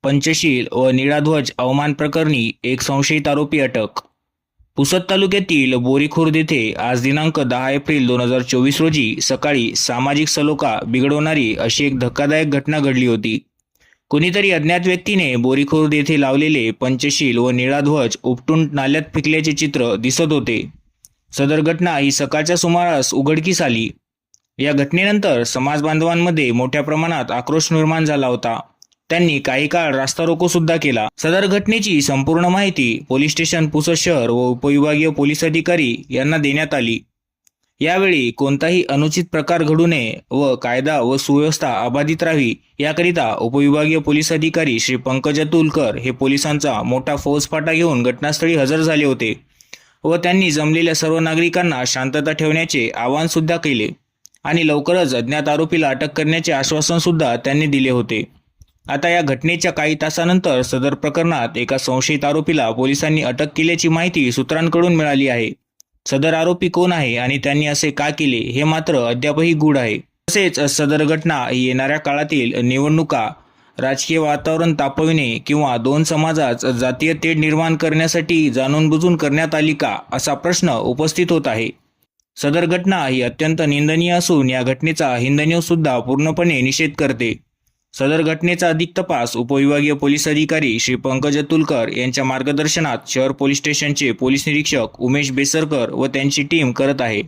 पंचशील व निळाध्वज अवमान प्रकरणी एक संशयित आरोपी अटक। पुसद तालुक्यातील बोरीखुर्द येथे आज दिनांक 10 एप्रिल 2024 रोजी सकाळी सामाजिक सलोखा बिघडवणारी अशी एक धक्कादायक घटना घडली होती। कुणीतरी अज्ञात व्यक्तीने बोरीखुर्द येथे लावलेले पंचशील व निळाध्वज उपटून नाल्यात फेकल्याचे चित्र दिसत होते। सदर घटना ही सकाळच्या सुमारास उघडकीस आली। या घटनेनंतर समाज बांधवांमध्ये मोठ्या प्रमाणात आक्रोश निर्माण झाला होता। त्यांनी काही काळ रास्ता रोको सुद्धा केला। सदर घटनेची संपूर्ण माहिती पोलीस स्टेशन पुसद शहर व उपविभागीय पोलीस अधिकारी यांना देण्यात आली। यावेळी कोणताही अनुचित प्रकार घडू नये व कायदा व सुव्यवस्था अबाधित राहावी याकरिता उपविभागीय पोलीस अधिकारी श्री पंकज अतुलकर हे पोलिसांचा मोठा फौजफाटा घेऊन घटनास्थळी हजर झाले होते व त्यांनी जमलेल्या सर्व नागरिकांना शांतता ठेवण्याचे आवाहन सुद्धा केले आणि लवकरच अज्ञात आरोपीला अटक करण्याचे आश्वासन सुद्धा त्यांनी दिले होते। आता या घटनेच्या काही तासानंतर सदर प्रकरणात एका संशयित आरोपीला पोलिसांनी अटक केल्याची माहिती सूत्रांकडून मिळाली आहे। सदर आरोपी कोण आहे आणि त्यांनी असे का केले हे मात्र अद्यापही गूढ आहे। तसेच सदर घटना ही येणाऱ्या काळातील निवडणुका, राजकीय वातावरण तापविणे किंवा दोन समाजात जातीय तेढ निर्माण करण्यासाठी जाणूनबुजून करण्यात आली का असा प्रश्न उपस्थित होत आहे। सदर घटना ही अत्यंत निंदनीय असून या घटनेचा हिंद न्यूज सुद्धा पूर्णपणे निषेध करते। सदर घटनेचा अधिक तपास उपविभागीय पोलीस अधिकारी श्री पंकज अतुलकर यांच्या मार्गदर्शनात शहर पोलीस स्टेशनचे पोलीस निरीक्षक उमेश बेसरकर व त्यांची टीम करत आहे।